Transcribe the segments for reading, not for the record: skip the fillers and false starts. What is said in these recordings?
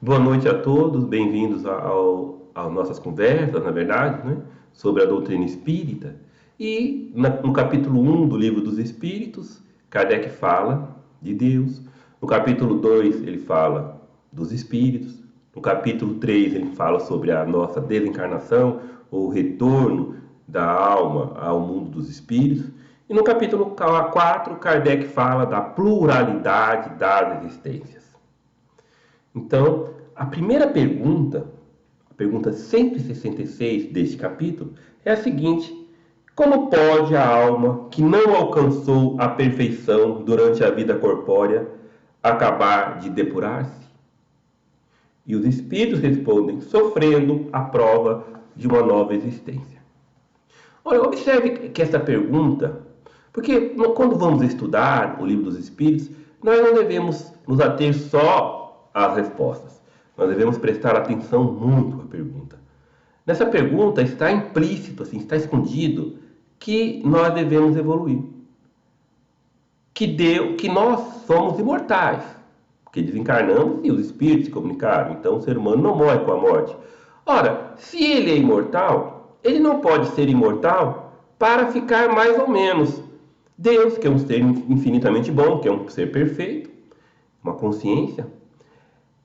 Boa noite a todos, bem-vindos às nossas conversas, na verdade, né, sobre a doutrina espírita. E no capítulo 1 do Livro dos Espíritos, Kardec fala de Deus. No capítulo 2, ele fala dos espíritos. No capítulo 3, ele fala sobre a nossa desencarnação, ou retorno da alma ao mundo dos espíritos. E no capítulo 4, Kardec fala da pluralidade das existências. Então, a primeira pergunta, a pergunta 166 deste capítulo, é a seguinte: como pode a alma que não alcançou a perfeição durante a vida corpórea acabar de depurar-se? E os espíritos respondem: sofrendo a prova de uma nova existência. Olha, observe que essa pergunta, porque quando vamos estudar o Livro dos Espíritos, nós não devemos nos ater só às respostas. Nós devemos prestar atenção muito à pergunta. Nessa pergunta está implícito, assim, está escondido, que nós devemos evoluir. Que nós somos imortais. Porque desencarnamos e os espíritos se comunicaram. Então o ser humano não morre com a morte. Ora, se ele é imortal, ele não pode ser imortal para ficar mais ou menos. Deus, que é um ser infinitamente bom, que é um ser perfeito, uma consciência,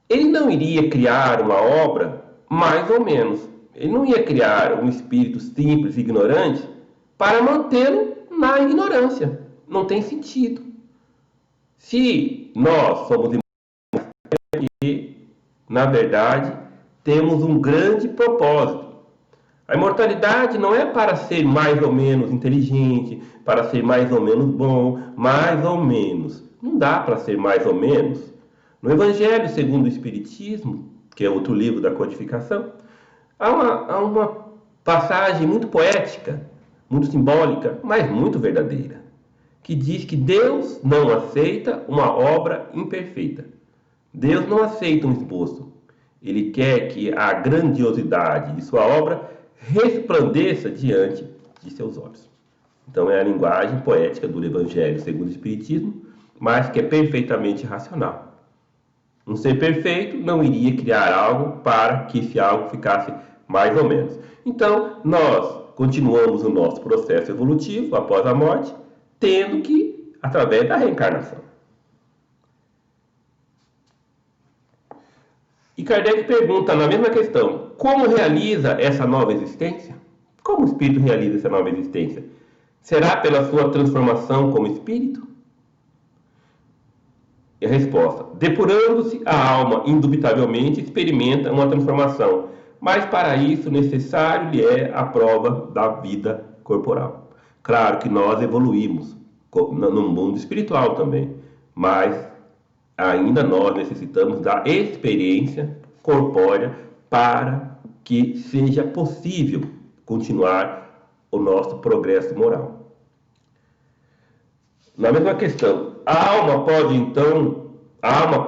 ele não iria criar uma obra mais ou menos. Ele não ia criar um espírito simples e ignorante para mantê-lo na ignorância. Não tem sentido. Se nós somos imortais, na verdade, temos um grande propósito. A imortalidade não é para ser mais ou menos inteligente, para ser mais ou menos bom, mais ou menos. Não dá para ser mais ou menos. No Evangelho segundo o Espiritismo, que é outro livro da codificação, há uma passagem muito poética, muito simbólica, mas muito verdadeira, que diz que Deus não aceita uma obra imperfeita. Deus não aceita um esboço. Ele quer que a grandiosidade de sua obra resplandeça diante de seus olhos. Então é a linguagem poética do Evangelho segundo o Espiritismo, mas que é perfeitamente racional. Um ser perfeito não iria criar algo para que esse algo ficasse mais ou menos. Então, nós continuamos o nosso processo evolutivo após a morte, tendo que, através da reencarnação. E Kardec pergunta na mesma questão: como realiza essa nova existência? Como o espírito realiza essa nova existência? Será pela sua transformação como espírito? E a resposta: depurando-se, a alma indubitavelmente experimenta uma transformação, mas para isso necessário lhe é a prova da vida corporal. Claro que nós evoluímos no mundo espiritual também, mas ainda nós necessitamos da experiência corpórea para que seja possível continuar o nosso progresso moral. Na mesma questão, a alma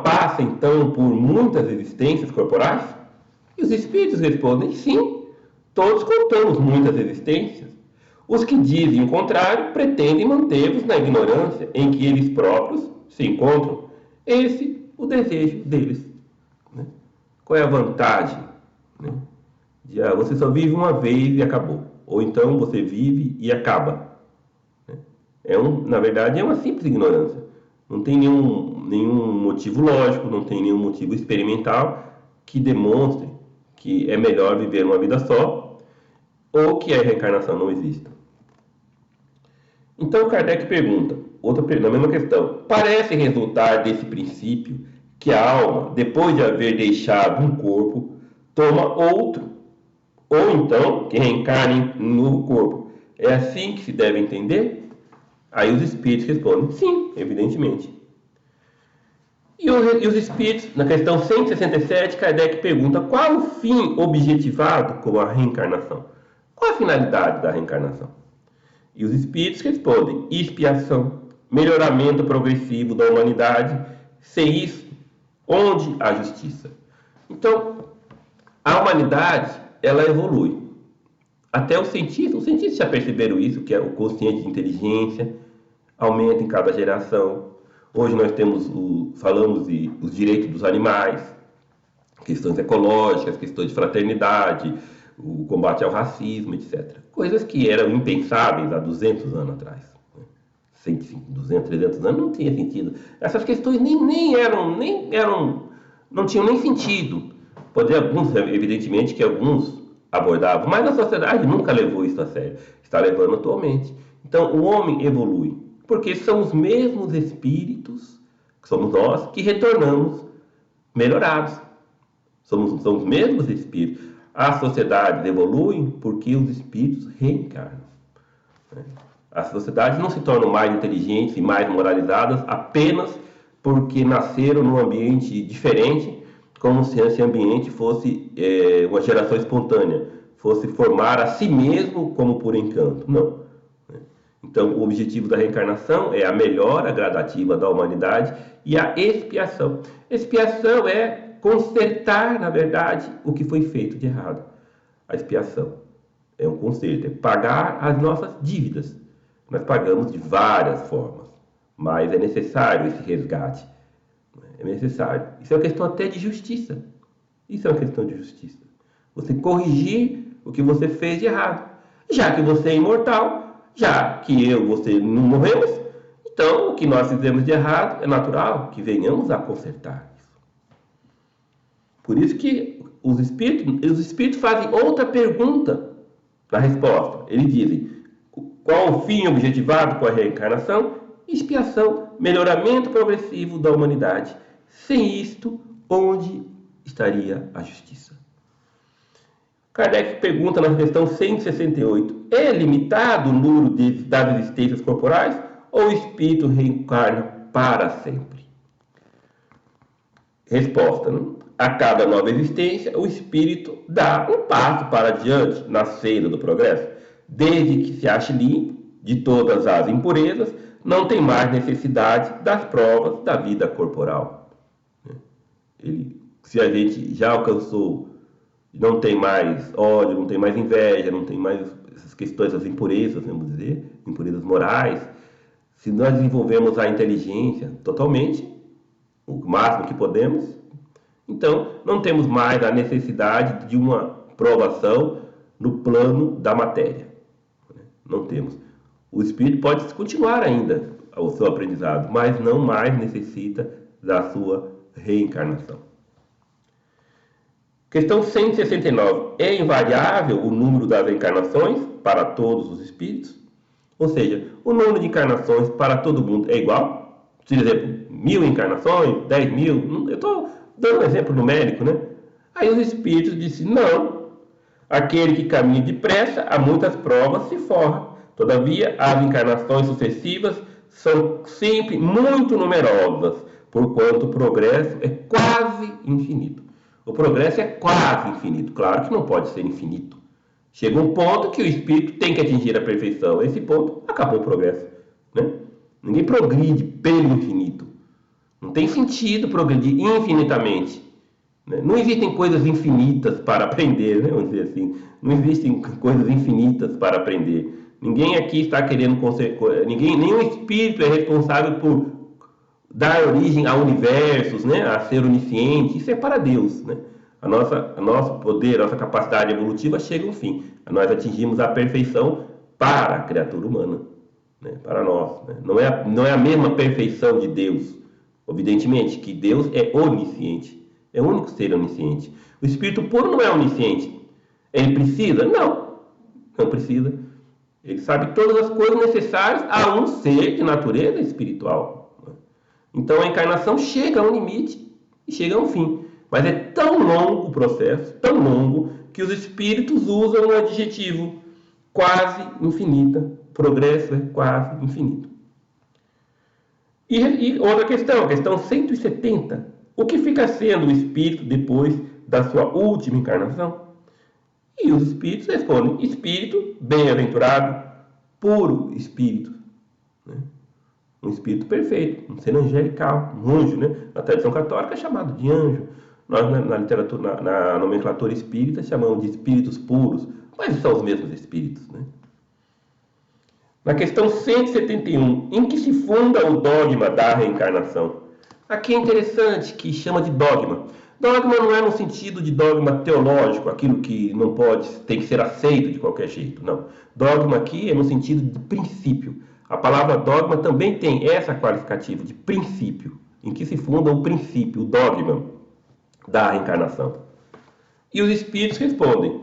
passa então por muitas existências corporais? E os espíritos respondem: sim, todos contamos muitas existências. Os que dizem o contrário pretendem mantê-los na ignorância em que eles próprios se encontram. Esse o desejo deles. Né? Qual é a vantagem? Né? Você só vive uma vez e acabou. Ou então você vive e acaba. Na verdade, é uma simples ignorância. Não tem nenhum motivo lógico, não tem nenhum motivo experimental que demonstre que é melhor viver uma vida só ou que a reencarnação não exista. Então Kardec pergunta, na mesma questão: parece resultar desse princípio que a alma, depois de haver deixado um corpo, toma outro, ou então que reencarne em um novo corpo. É assim que se deve entender? Aí os espíritos respondem: sim, evidentemente. E os espíritos, na questão 167, Kardec pergunta: qual o fim objetivado com a reencarnação? Qual a finalidade da reencarnação? E os espíritos respondem: expiação, melhoramento progressivo da humanidade, se isso, onde a justiça. Então, a humanidade, ela evolui. Até os cientistas já perceberam isso, que é o quociente de inteligência aumenta em cada geração. Hoje nós falamos os direitos dos animais, questões ecológicas, questões de fraternidade, o combate ao racismo, etc. Coisas que eram impensáveis há 200 anos atrás. 105, 200, 300 anos não tinha sentido. Essas questões não tinham nem sentido. Alguns, evidentemente que alguns abordavam, mas a sociedade nunca levou isso a sério. Está levando atualmente. Então o homem evolui, porque são os mesmos espíritos, que somos nós, que retornamos melhorados. São os mesmos espíritos. As sociedades evoluem porque os espíritos reencarnam. As sociedades não se tornam mais inteligentes e mais moralizadas apenas porque nasceram num ambiente diferente, como se esse ambiente fosse uma geração espontânea, fosse formar a si mesmo como por encanto. Não. Então, o objetivo da reencarnação é a melhora gradativa da humanidade e a expiação. Expiação é consertar, na verdade, o que foi feito de errado. A expiação é um conserto, é pagar as nossas dívidas. Nós pagamos de várias formas, mas é necessário esse resgate. É necessário. Isso é uma questão até de justiça. Isso é uma questão de justiça. Você corrigir o que você fez de errado. Já que você é imortal, já que você não morremos, então o que nós fizemos de errado é natural que venhamos a consertar isso. Por isso que os espíritos fazem outra pergunta na resposta. Eles dizem: qual o fim objetivado com a reencarnação? Expiação, melhoramento progressivo da humanidade. Sem isto, onde estaria a justiça? Kardec pergunta na questão 168: é limitado o número das existências corporais ou o espírito reencarna para sempre? Resposta: a cada nova existência, o espírito dá um passo para adiante na senda do progresso. Desde que se ache limpo de todas as impurezas, não tem mais necessidade das provas da vida corporal. Se a gente já alcançou, não tem mais ódio, não tem mais inveja, não tem mais essas questões, as impurezas, vamos dizer, impurezas morais. Se nós desenvolvemos a inteligência totalmente, o máximo que podemos, então não temos mais a necessidade de uma provação no plano da matéria. Não temos. O espírito pode continuar ainda o seu aprendizado, mas não mais necessita da sua reencarnação. Questão 169. É invariável o número das encarnações para todos os espíritos? Ou seja, o número de encarnações para todo mundo é igual? Por exemplo, 1000 encarnações, 10.000? Eu estou dando um exemplo numérico, né? Aí os espíritos disseram: não. Aquele que caminha depressa, a muitas provas se forra. Todavia, as encarnações sucessivas são sempre muito numerosas, porquanto o progresso é quase infinito. O progresso é quase infinito. Claro que não pode ser infinito. Chega um ponto que o espírito tem que atingir a perfeição. Esse ponto, acabou o progresso. Né? Ninguém progride pelo infinito. Não tem sentido progredir infinitamente. Né? Não existem coisas infinitas para aprender, né? Vamos dizer assim. Não existem coisas infinitas para aprender. Ninguém aqui está querendo nenhum espírito é responsável por dar origem a universos, né? A ser onisciente. Isso é para Deus, né? Nosso poder, a nossa capacidade evolutiva chega ao fim. Nós atingimos a perfeição para a criatura humana, né? Para nós. Né? Não é a mesma perfeição de Deus. Evidentemente que Deus é onisciente. É o único ser onisciente. O espírito puro não é onisciente. Ele precisa? Não precisa. Ele sabe todas as coisas necessárias a um ser de natureza espiritual. Então a encarnação chega a um limite e chega a um fim. Mas é tão longo o processo, tão longo, que os espíritos usam um adjetivo: quase infinita. Progresso é quase infinito. E outra questão, questão 170. O que fica sendo o espírito depois da sua última encarnação? E os espíritos respondem: espírito bem-aventurado, puro espírito. Né? Um espírito perfeito, um ser angelical, um anjo, né? Na tradição católica é chamado de anjo. Nós, na literatura, na nomenclatura espírita, chamamos de espíritos puros, mas são os mesmos espíritos. Né? Na questão 171, em que se funda o dogma da reencarnação? Aqui é interessante que chama de dogma. Dogma não é no sentido de dogma teológico, aquilo que não pode, tem que ser aceito de qualquer jeito, não. Dogma aqui é no sentido de princípio. A palavra dogma também tem essa qualificativa de princípio, em que se funda o princípio, o dogma da reencarnação. E os espíritos respondem: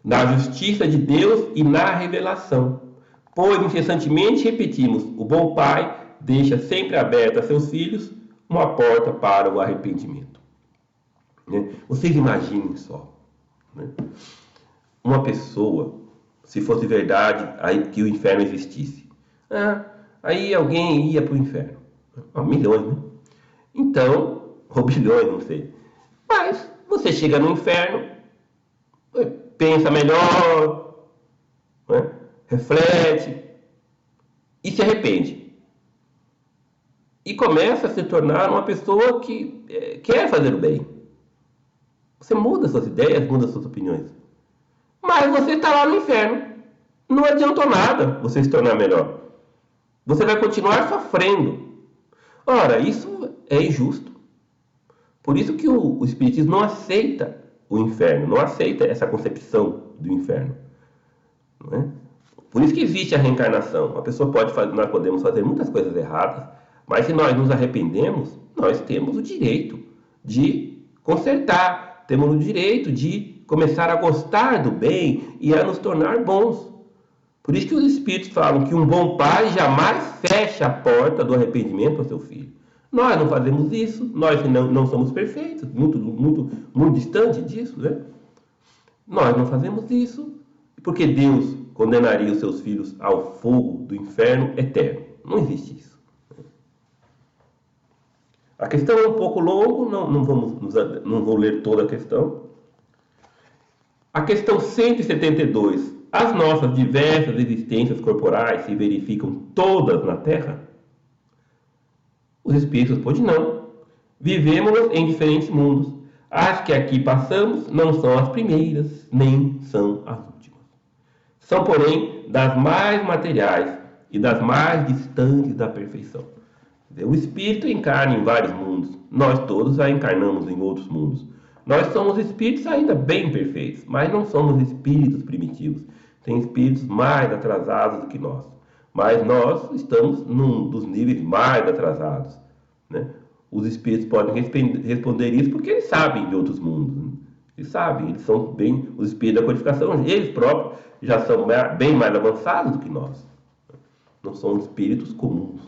na justiça de Deus e na revelação, pois incessantemente repetimos, o bom pai deixa sempre aberta a seus filhos uma porta para o arrependimento. Vocês imaginem só, né? Uma pessoa, se fosse verdade que o inferno existisse, aí alguém ia para o inferno, milhões, né? Então, ou bilhões, não sei, mas você chega no inferno, pensa melhor, né? Reflete e se arrepende. E começa a se tornar uma pessoa que quer fazer o bem. Você muda suas ideias, muda suas opiniões. Mas você está lá no inferno. Não adiantou nada você se tornar melhor. Você vai continuar sofrendo. Ora, isso é injusto. Por isso que o Espiritismo não aceita o inferno, não aceita essa concepção do inferno. Não é? Por isso que existe a reencarnação. A pessoa nós podemos fazer muitas coisas erradas, mas se nós nos arrependemos, nós temos o direito de consertar, temos o direito de começar a gostar do bem e a nos tornar bons. Por isso que os espíritos falam que um bom pai jamais fecha a porta do arrependimento ao seu filho. Nós não fazemos isso, nós não somos perfeitos, muito distante disso, né? Nós não fazemos isso, porque Deus condenaria os seus filhos ao fogo do inferno eterno. Não existe isso. A questão é um pouco longa, não vou ler toda a questão. A questão 172. As nossas diversas existências corporais se verificam todas na Terra? Os espíritos respondem não. Vivemos em diferentes mundos. As que aqui passamos não são as primeiras, nem são as últimas. São, porém, das mais materiais e das mais distantes da perfeição. O espírito encarna em vários mundos. Nós todos já encarnamos em outros mundos. Nós somos espíritos ainda bem perfeitos, mas não somos espíritos primitivos. Tem espíritos mais atrasados do que nós. Mas nós estamos num dos níveis mais atrasados, né? Os espíritos podem responder isso porque eles sabem de outros mundos, né? Eles sabem, eles são bem, os espíritos da codificação, eles próprios já são bem mais avançados do que nós. Não são espíritos comuns.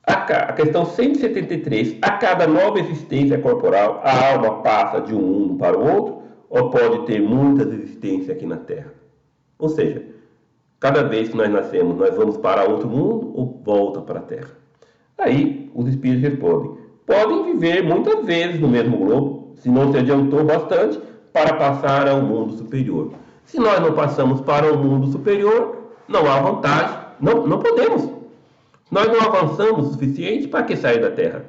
A questão 173. A cada nova existência corporal, a alma passa de um mundo para o outro ou pode ter muitas existências aqui na Terra? Ou seja, cada vez que nós nascemos, nós vamos para outro mundo ou volta para a Terra? Aí os espíritos respondem: podem viver muitas vezes no mesmo globo, se não se adiantou bastante para passar ao mundo superior. Se nós não passamos para o mundo superior, não há vantagem, não podemos. Nós não avançamos o suficiente para que sair da Terra,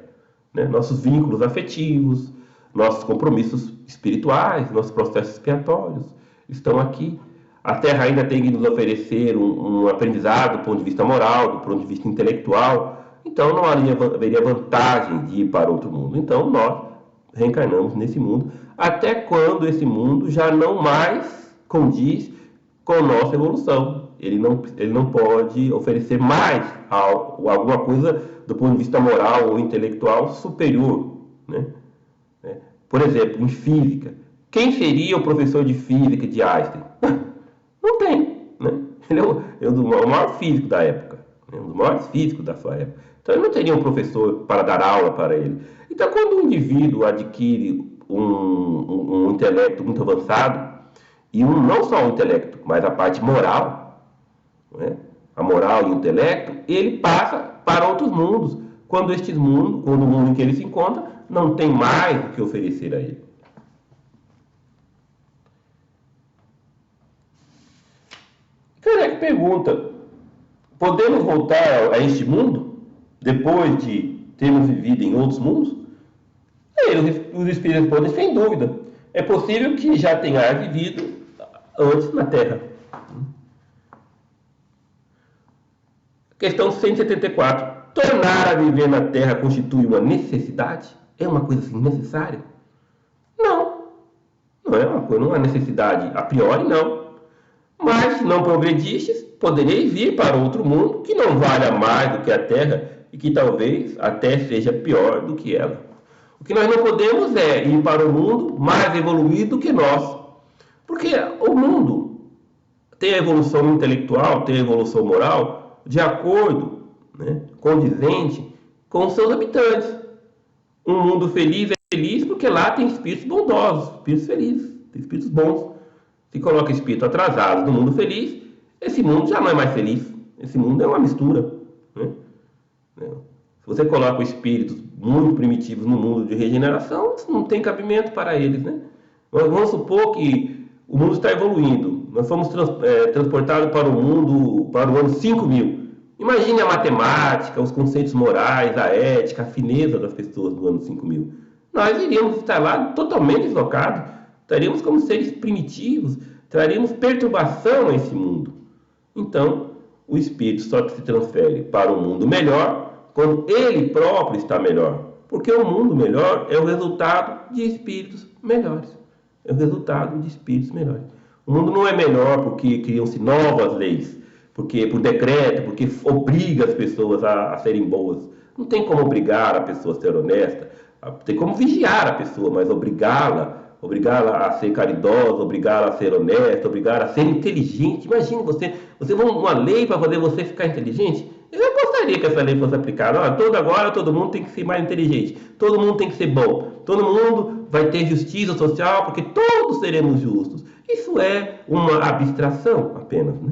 né? Nossos vínculos afetivos, nossos compromissos espirituais, nossos processos expiatórios estão aqui. A Terra ainda tem que nos oferecer um aprendizado do ponto de vista moral, do ponto de vista intelectual. Então não haveria vantagem de ir para outro mundo. Então nós reencarnamos nesse mundo, até quando esse mundo já não mais condiz com a nossa evolução. Ele não pode oferecer mais alguma coisa do ponto de vista moral ou intelectual superior, né? Por exemplo, em física, quem seria o professor de física de Einstein? Não tem, né? Ele é o maior físico da época, né? Um dos maiores físicos da sua época. Então ele não teria um professor para dar aula para ele. Então quando um indivíduo adquire um intelecto muito avançado, e não só o intelecto, mas a parte moral, né? A moral e o intelecto, ele passa para outros mundos, quando o mundo em que ele se encontra não tem mais o que oferecer a ele. Kardec pergunta: podemos voltar a este mundo depois de termos vivido em outros mundos? Os espíritos respondem: sem dúvida. É possível que já tenha vivido antes na Terra. Questão 174. tornar a viver na Terra constitui uma necessidade? É uma coisa assim necessária? Não, não é uma coisa, não é uma necessidade a priori, não. Mas se não progredistes, podereis vir para outro mundo que não valha mais do que a Terra e que talvez até seja pior do que ela. O que nós não podemos é ir para um mundo mais evoluído que nós. Porque o mundo tem a evolução intelectual, tem a evolução moral de acordo, né, condizente com os seus habitantes. Um mundo feliz é feliz porque lá tem espíritos bondosos, espíritos felizes, tem espíritos bons. Se coloca espírito atrasado no mundo feliz, esse mundo já não é mais feliz. Esse mundo é uma mistura, né? Se você coloca espíritos muito primitivos no mundo de regeneração, não tem cabimento para eles, né? Mas vamos supor que o mundo está evoluindo. Nós fomos transportados para o mundo, para o ano 5000. Imagine a matemática, os conceitos morais, a ética, a fineza das pessoas do ano 5000. Nós iríamos estar lá totalmente deslocados. Estaríamos como seres primitivos, traríamos perturbação a esse mundo. Então, o espírito só se transfere para um mundo melhor quando ele próprio está melhor. Porque o mundo melhor é o resultado de espíritos melhores. É o resultado de espíritos melhores. O mundo não é melhor porque criam-se novas leis, porque por decreto, porque obriga as pessoas a serem boas. Não tem como obrigar a pessoa a ser honesta, tem como vigiar a pessoa, mas obrigá-la a ser caridosa, obrigá-la a ser honesta, obrigá-la a ser inteligente. Imagine você uma lei para fazer você ficar inteligente. Eu gostaria que essa lei fosse aplicada. Agora todo mundo tem que ser mais inteligente, todo mundo tem que ser bom, todo mundo vai ter justiça social, porque todos seremos justos. Isso é uma abstração apenas, né?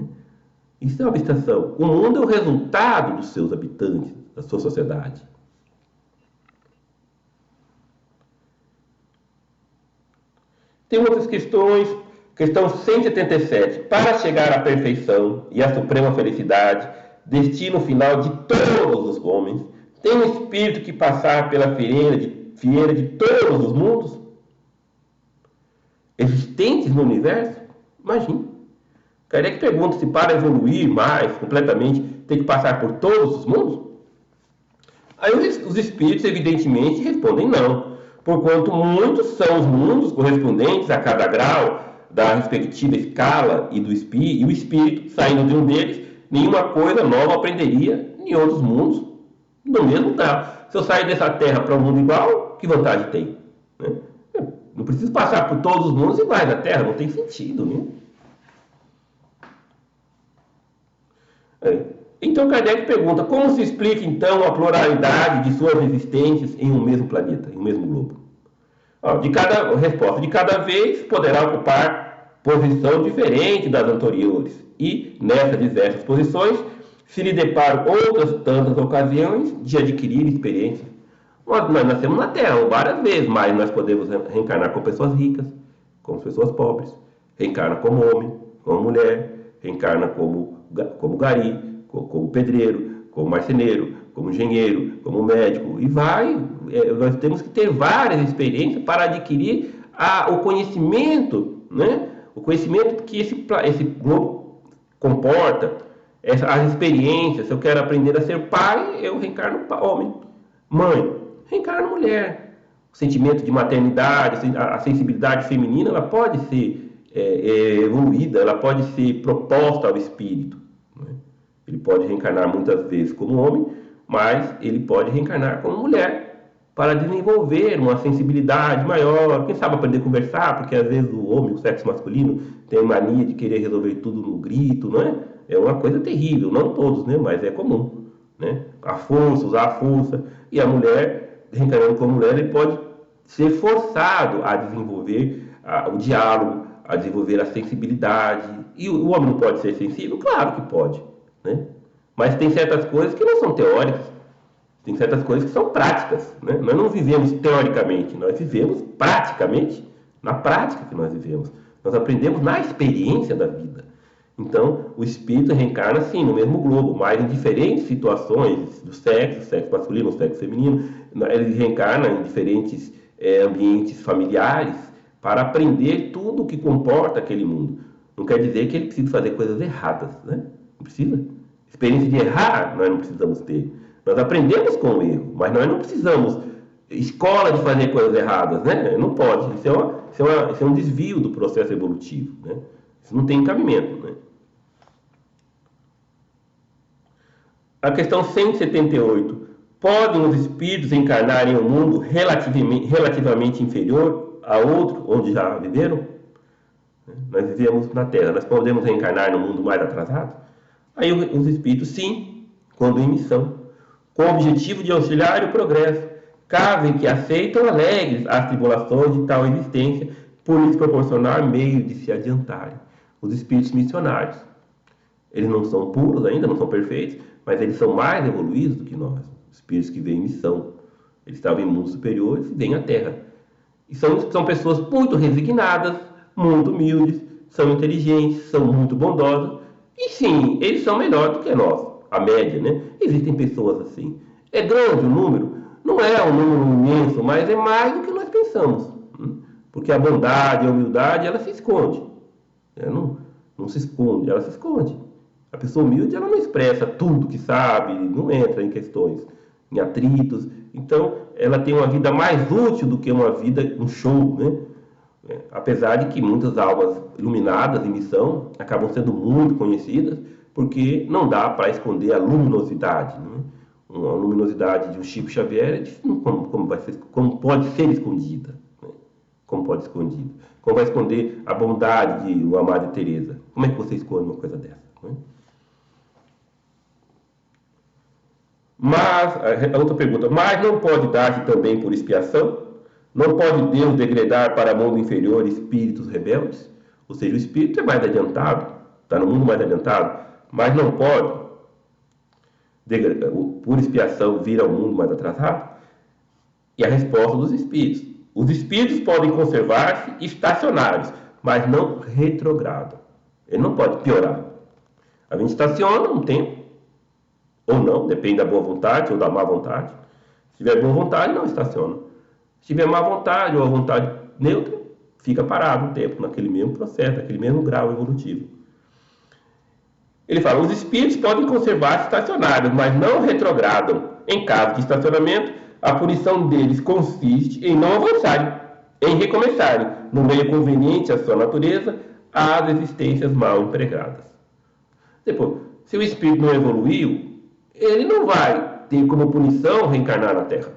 Isso é uma abstração. O mundo é o resultado dos seus habitantes, da sua sociedade. Tem outras questões. Questão 177. Para chegar à perfeição e à suprema felicidade, destino final de todos os homens, tem um espírito que passar pela fieira de todos os mundos existentes no universo? Imagine. Kardec pergunta se para evoluir mais completamente tem que passar por todos os mundos? Aí os espíritos evidentemente respondem não, porquanto muitos são os mundos correspondentes a cada grau da respectiva escala e o espírito, saindo de um deles, nenhuma coisa nova aprenderia em outros mundos no mesmo grau. Se eu sair dessa terra para um mundo igual, que vantagem tem? Né? Não preciso passar por todos os mundos iguais da terra, não tem sentido, né? Então Kardec pergunta, como se explica então a pluralidade de suas existências em um mesmo planeta, em um mesmo globo? Resposta, de cada vez poderá ocupar posição diferente das anteriores, e nessas diversas posições se lhe deparam outras tantas ocasiões de adquirir experiência. Nós nascemos na Terra várias vezes, mas nós podemos reencarnar como pessoas ricas, como pessoas pobres, reencarna como homem, como mulher, reencarna como gari, como pedreiro, como marceneiro, como engenheiro, como médico, e nós temos que ter várias experiências para adquirir o conhecimento, né? O conhecimento que esse globo comporta, as experiências. Se eu quero aprender a ser pai, eu reencarno homem. Mãe, reencarno mulher. O sentimento de maternidade, a sensibilidade feminina, ela pode ser evoluída, ela pode ser proposta ao espírito, né? Ele pode reencarnar muitas vezes como homem, mas ele pode reencarnar como mulher para desenvolver uma sensibilidade maior, quem sabe aprender a conversar, porque às vezes o homem, o sexo masculino, tem mania de querer resolver tudo no grito, não é? É uma coisa terrível, não todos, né? Mas é comum, né? Usar a força, e a mulher, reencarnando como mulher, ele pode ser forçado a desenvolver o diálogo, a desenvolver a sensibilidade. E o homem não pode ser sensível? Claro que pode, né? Mas tem certas coisas que não são teóricas, tem certas coisas que são práticas, né? Nós não vivemos teoricamente, nós vivemos praticamente, na prática que nós vivemos. Nós aprendemos na experiência da vida. Então, o espírito reencarna sim no mesmo globo, mas em diferentes situações do sexo masculino, sexo feminino. Ele reencarna em diferentes ambientes familiares para aprender tudo o que comporta aquele mundo. Não quer dizer que ele precisa fazer coisas erradas, né? Não precisa. Experiência de errar nós não precisamos ter, Nós aprendemos com o erro, mas nós não precisamos escola de fazer coisas erradas, né? Não pode. Isso é um desvio do processo evolutivo, né? Isso não tem cabimento, né? A questão 178. Podem os espíritos encarnar em um mundo relativamente inferior a outro onde já viveram? Nós vivemos na Terra, nós podemos reencarnar no mundo mais atrasado? Aí os espíritos, sim, quando em missão, com o objetivo de auxiliar o progresso, caso em que aceitam alegres as tribulações de tal existência, por lhes proporcionar meio de se adiantarem. Os espíritos missionários, eles não são puros ainda, não são perfeitos, mas eles são mais evoluídos do que nós. Os espíritos que vêm em missão, eles estavam em mundos superiores e vêm à Terra. E são pessoas muito resignadas, muito humildes, são inteligentes, são muito bondosas. E sim, eles são melhores do que nós, a média, né? Existem pessoas assim. É grande o número? Não é um número imenso, mas é mais do que nós pensamos. Porque a bondade, a humildade, ela se esconde. Não se esconde, ela se esconde. A pessoa humilde, ela não expressa tudo que sabe, não entra em questões, em atritos. Então, ela tem uma vida mais útil do que uma vida, um show, né? Apesar de que muitas almas iluminadas em missão acabam sendo muito conhecidas, porque não dá para esconder a luminosidade, né? Uma luminosidade de um Chico Xavier, como pode ser escondida, né? Como pode ser escondida? Como vai esconder a bondade de uma Madre Teresa? Como é que você esconde uma coisa dessa, né? Mas, a outra pergunta, mas não pode dar-se também por expiação? Não pode Deus degradar para o mundo inferior espíritos rebeldes? Ou seja, o espírito é mais adiantado, está no mundo mais adiantado, mas não pode, por expiação, vir ao mundo mais atrasado? E a resposta dos espíritos. Os espíritos podem conservar-se estacionários, mas não retrogradam. Ele não pode piorar. A gente estaciona um tempo, ou não, depende da boa vontade ou da má vontade. Se tiver boa vontade, não estaciona. Se tiver má vontade ou a vontade neutra, fica parado um tempo naquele mesmo processo, naquele mesmo grau evolutivo. Ele fala, os espíritos podem conservar-se estacionários, mas não retrogradam. Em caso de estacionamento, a punição deles consiste em não avançarem, em recomeçarem, no meio conveniente à sua natureza, às existências mal empregadas. Depois, se o espírito não evoluiu, ele não vai ter como punição reencarnar na Terra.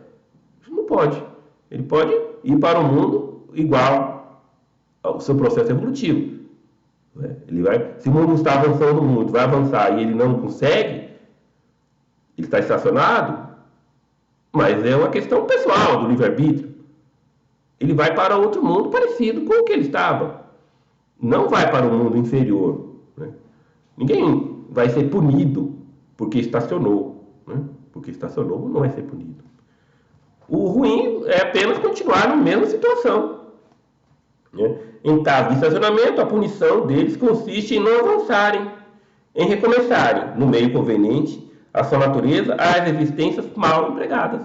Não pode. Ele pode ir para o mundo igual ao seu processo evolutivo. Ele vai, se o mundo está avançando muito, vai avançar e ele não consegue, ele está estacionado, mas é uma questão pessoal do livre-arbítrio. Ele vai para outro mundo parecido com o que ele estava. Não vai para o mundo inferior, né? Ninguém vai ser punido porque estacionou, né? Porque estacionou não vai ser punido. O ruim é apenas continuar na mesma situação, né? Em caso de estacionamento, a punição deles consiste em não avançarem, em recomeçarem, no meio conveniente, a sua natureza, às existências mal empregadas.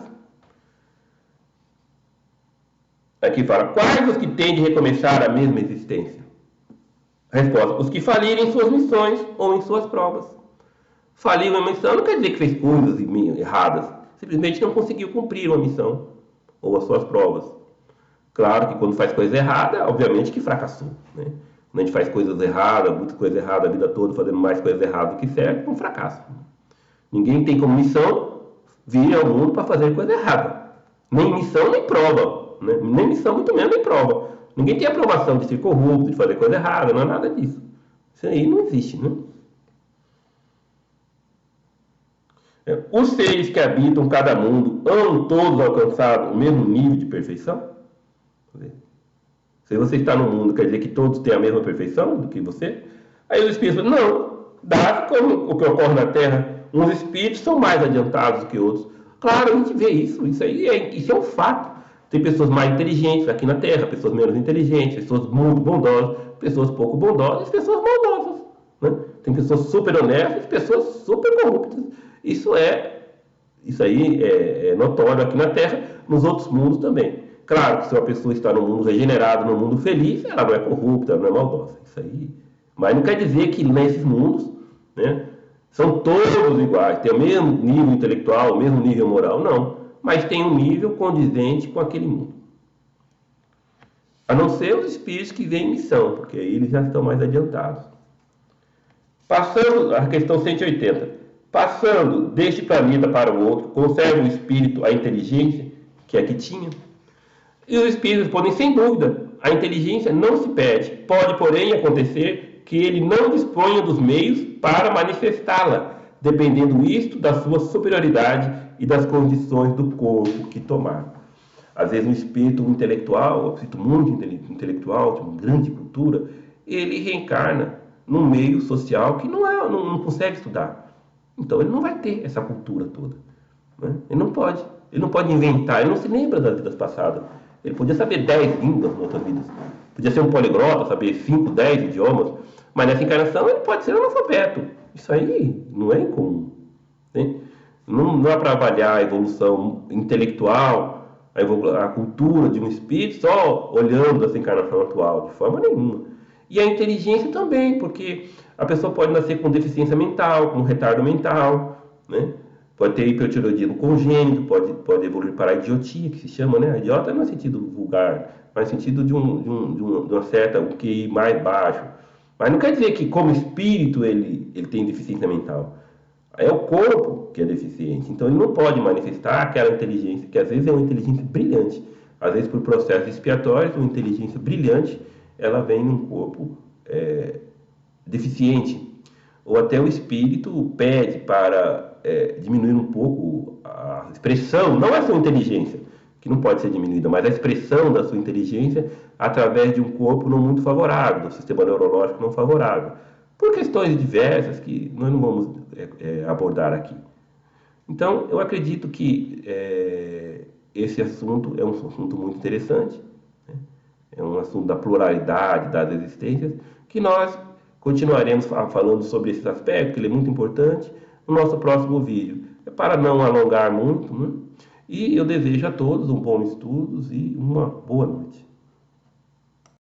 Aqui fala, quais os que têm de recomeçar a mesma existência? A resposta, os que falirem em suas missões ou em suas provas. Falir uma missão não quer dizer que fez coisas erradas, simplesmente não conseguiu cumprir uma missão ou as suas provas. Claro que quando faz coisa errada, obviamente que fracassou, né? Quando a gente faz coisas erradas, muitas coisas erradas a vida toda, fazendo mais coisas erradas do que certo, é um fracasso. Ninguém tem como missão vir ao mundo para fazer coisa errada. Nem missão, nem prova, né? Nem missão, muito menos, nem prova. Ninguém tem aprovação de ser corrupto, de fazer coisa errada, não é nada disso. Isso aí não existe, né? Os seres que habitam cada mundo hão todos alcançado o mesmo nível de perfeição? Se você está no mundo, quer dizer que todos têm a mesma perfeição do que você? Aí os espíritos falam, não, dado como o que ocorre na Terra, uns espíritos são mais adiantados do que outros. Claro, a gente vê isso, isso é um fato. Tem pessoas mais inteligentes aqui na Terra, pessoas menos inteligentes, pessoas muito bondosas, pessoas pouco bondosas, pessoas maldosas, né? Tem pessoas super honestas, pessoas super corruptas. Isso aí é notório aqui na Terra, nos outros mundos também. Claro que se uma pessoa está no mundo regenerado, no mundo feliz, ela não é corrupta, ela não é maldosa. Isso aí. Mas não quer dizer que nesses mundos, né, São todos iguais, têm o mesmo nível intelectual, o mesmo nível moral? Não, mas tem um nível condizente com aquele mundo. A não ser os espíritos que vêm em missão, porque aí eles já estão mais adiantados. Passando a questão 180. Passando deste planeta para o outro, conserva o espírito a inteligência que aqui tinha? E os espíritos respondem, sem dúvida, a inteligência não se perde. Pode, porém, acontecer que ele não disponha dos meios para manifestá-la, dependendo isto da sua superioridade e das condições do corpo que tomar. Às vezes um espírito intelectual, um espírito muito intelectual, de uma grande cultura, ele reencarna num meio social que não consegue estudar. Então ele não vai ter essa cultura toda, né? Ele não pode inventar, ele não se lembra das vidas passadas. Ele podia saber 10 línguas em outras vidas. Podia ser um poliglota, saber 5, 10 idiomas, mas nessa encarnação ele pode ser analfabeto. Isso aí não é incomum, né? Não é para avaliar a evolução intelectual, a cultura de um espírito só olhando essa encarnação atual, de forma nenhuma. E a inteligência também, porque a pessoa pode nascer com deficiência mental, com retardo mental, né? Pode ter hipertiroidismo congênito, pode evoluir para a idiotia, que se chama, né? A idiota não é no sentido vulgar, mas no sentido de uma certa QI mais baixo. Mas não quer dizer que como espírito ele tem deficiência mental. É o corpo que é deficiente, então ele não pode manifestar aquela inteligência, que às vezes é uma inteligência brilhante. Às vezes por processos expiatórios, uma inteligência brilhante, ela vem num corpo deficiente. Ou até o espírito pede para diminuir um pouco a expressão, não a sua inteligência, que não pode ser diminuída, mas a expressão da sua inteligência através de um corpo não muito favorável, do sistema neurológico não favorável, por questões diversas que nós não vamos abordar aqui. Então, eu acredito que esse assunto é um assunto muito interessante, né? É um assunto da pluralidade das existências, que nós continuaremos falando sobre esses aspectos, que ele é muito importante, no nosso próximo vídeo. É para não alongar muito, né? E eu desejo a todos um bom estudo e uma boa noite.